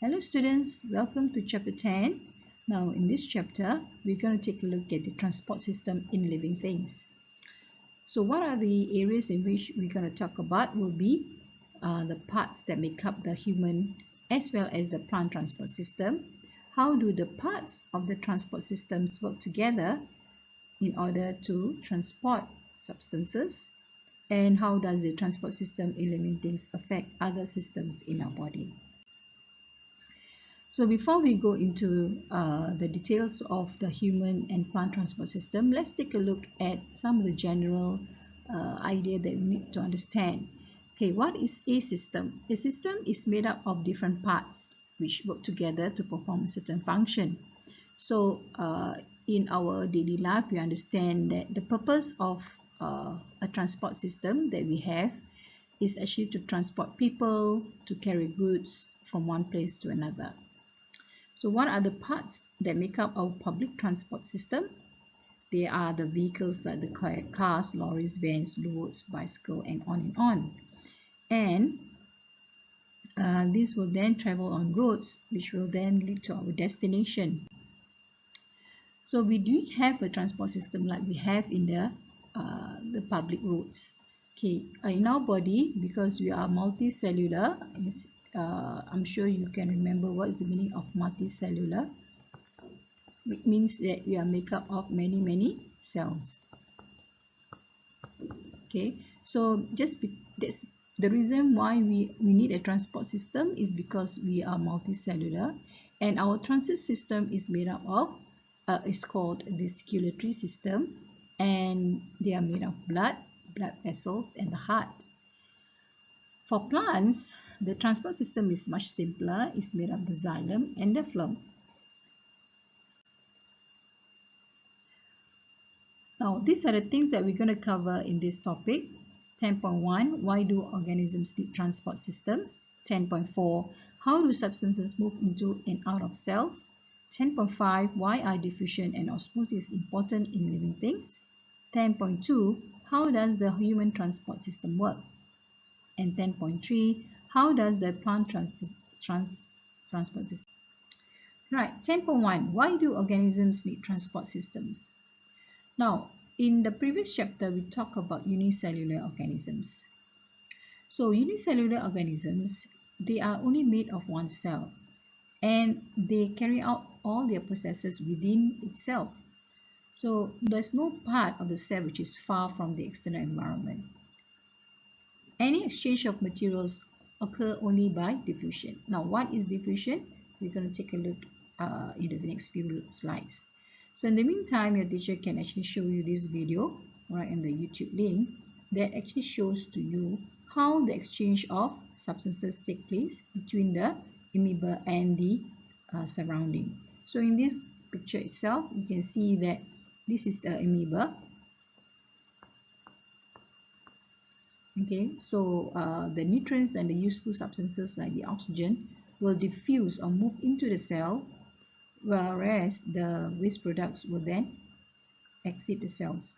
Hello students, welcome to chapter 10. Now in this chapter, we're going to take a look at the transport system in living things. So what are the areas in which we're going to talk about will be the parts that make up the human as well as the plant transport system. How do the parts of the transport systems work together in order to transport substances? And how does the transport system in living things affect other systems in our body? So before we go into the details of the human and plant transport system, let's take a look at some of the general idea that we need to understand. Okay, what is a system? A system is made up of different parts which work together to perform a certain function. So in our daily life, we understand that the purpose of a transport system that we have is actually to transport people, to carry goods from one place to another. So what are the parts that make up our public transport system? They are the vehicles like the cars, lorries, vans, loads, bicycle, and on and on. And these will then travel on roads, which will then lead to our destination. So we do have a transport system like we have in the public roads. Okay, in our body, because we are multicellular, I'm sure you can remember what is the meaning of multicellular. It means that we are made up of many cells. Okay, so that's the reason why we need a transport system is because we are multicellular, and our transit system is made up of it's called the circulatory system, and they are made of blood vessels, and the heart. For plants, the transport system is much simpler. It's made of the xylem and the phloem. Now, these are the things that we're going to cover in this topic. 10.1, why do organisms need transport systems? 10.4, how do substances move into and out of cells? 10.5, why are diffusion and osmosis important in living things? 10.2, how does the human transport system work? And 10.3, how does the plant transport system? Right, 10.1, why do organisms need transport systems? Now, in the previous chapter, we talked about unicellular organisms. So unicellular organisms, they are only made of one cell, and they carry out all their processes within itself. So there's no part of the cell which is far from the external environment. Any exchange of materials occur only by diffusion. Now, what is diffusion? We're going to take a look in the next few slides. So in the meantime, your teacher can actually show you this video right in the YouTube link that actually shows to you how the exchange of substances take place between the amoeba and the surrounding. So in this picture itself, you can see that this is the amoeba. Okay, so the nutrients and the useful substances like the oxygen will diffuse or move into the cell, whereas the waste products will then exit the cells.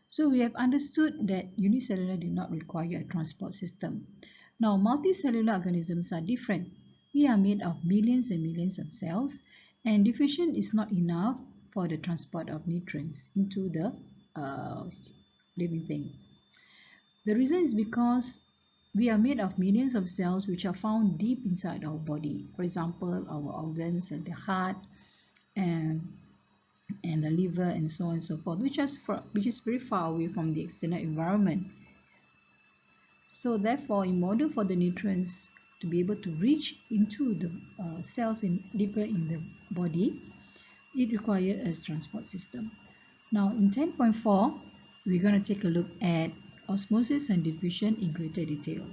So we have understood that unicellular do not require a transport system. Now, multicellular organisms are different. We are made of millions and millions of cells, and diffusion is not enough for the transport of nutrients into the living thing. The reason is because we are made of millions of cells which are found deep inside our body. For example, our organs and the heart and the liver and so on and so forth, which is very far away from the external environment. So therefore, in order for the nutrients to be able to reach into the cells deeper in the body, it requires a transport system. Now in 10.4, we're going to take a look at osmosis and diffusion in greater detail.